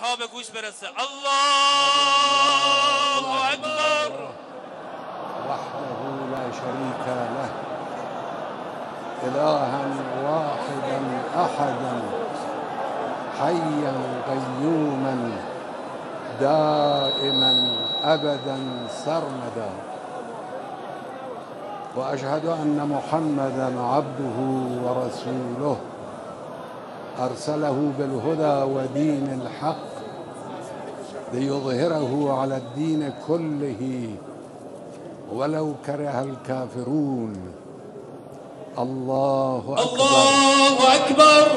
ها به گوش برسه. الله اکبر. وحده لا شريك له إلها واحدا أحدا حيا قيوما دائما أبدا سرمدا وأشهد أن محمدا عبده ورسوله أرسله بالهدى ودين الحق ليظهره على الدين كله ولو كره الكافرون. الله أكبر. الله أكبر.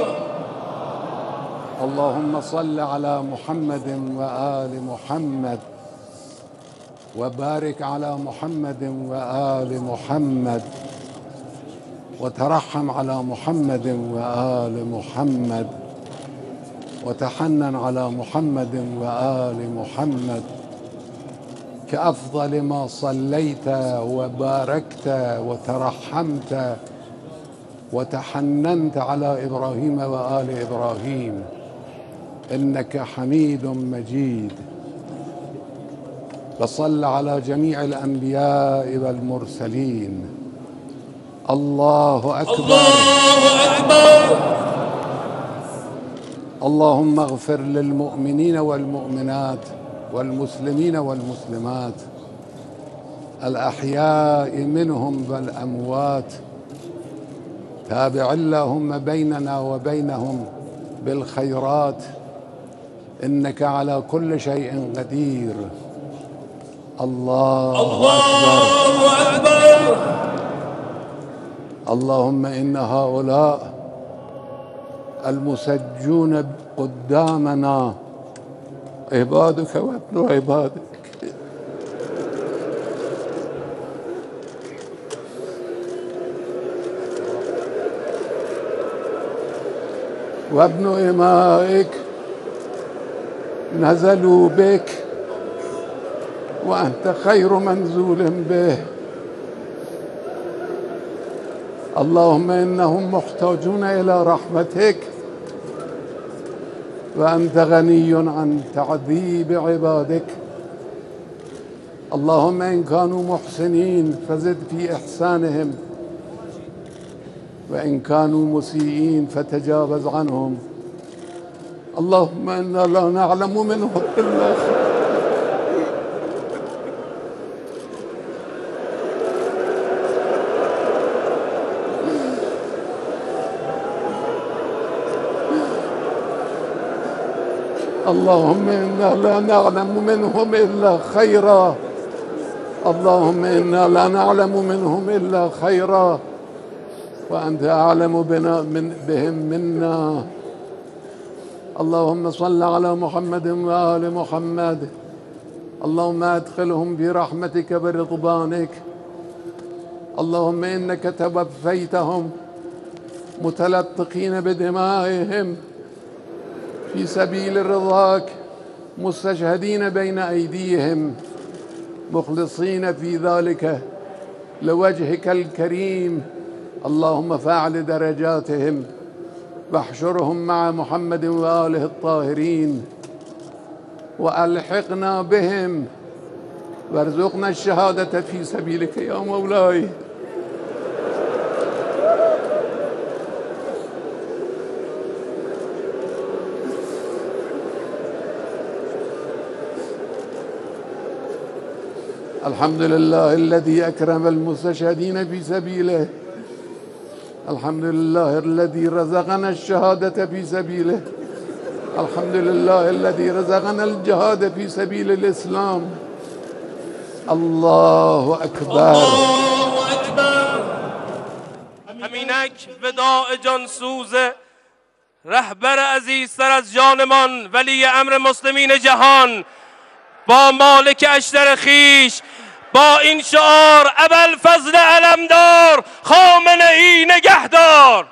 اللهم صل على محمد وآل محمد وبارك على محمد وآل محمد وترحم على محمد وآل محمد وتحنن على محمد وآل محمد كأفضل ما صليت وباركت وترحمت وتحننت على إبراهيم وآل إبراهيم إنك حميد مجيد. وصل على جميع الأنبياء والمرسلين. الله أكبر. الله أكبر. اللهم اغفر للمؤمنين والمؤمنات والمسلمين والمسلمات الأحياء منهم والأموات. تابع اللهم بيننا وبينهم بالخيرات إنك على كل شيء قدير. الله أكبر. اللهم إن هؤلاء المسجون قدامنا عبادك وابن عبادك وابن إمائك نزلوا بك وأنت خير منزول به. اللهم إنهم محتاجون إلى رحمتك وأنت غني عن تعذيب عبادك. اللهم إن كانوا محسنين فزد في إحسانهم وإن كانوا مسيئين فتجاوز عنهم. اللهم إنا لا نعلم منهم إلا خير. اللهم إنا لا نعلم منهم إلا خيرا. اللهم إنا لا نعلم منهم إلا خيرا وأنت أعلم بهم منا. اللهم صل على محمد وآل محمد. اللهم أدخلهم في رحمتك برضوانك. اللهم إنك توفيتهم متلطخين بدمائهم في سبيل رضاك مستشهدين بين أيديهم مخلصين في ذلك لوجهك الكريم. اللهم فاعل درجاتهم واحشرهم مع محمد وآله الطاهرين وألحقنا بهم وارزقنا الشهادة في سبيلك يا مولاي. الحمد لله الذي أكرم المستشهدين في سبيله. الحمد لله الذي رزقنا الشهادة في سبيله. الحمد لله الذي رزقنا الجهاد في سبيل الإسلام. الله أكبر. الله أكبر. همینک وداع جانسوز رهبر عزیزتر از جانمان ولی امر مسلمین جهان با مالک اشتر خیش با این شعار ابوالفضل علمدار خامنه‌ای نگهدار.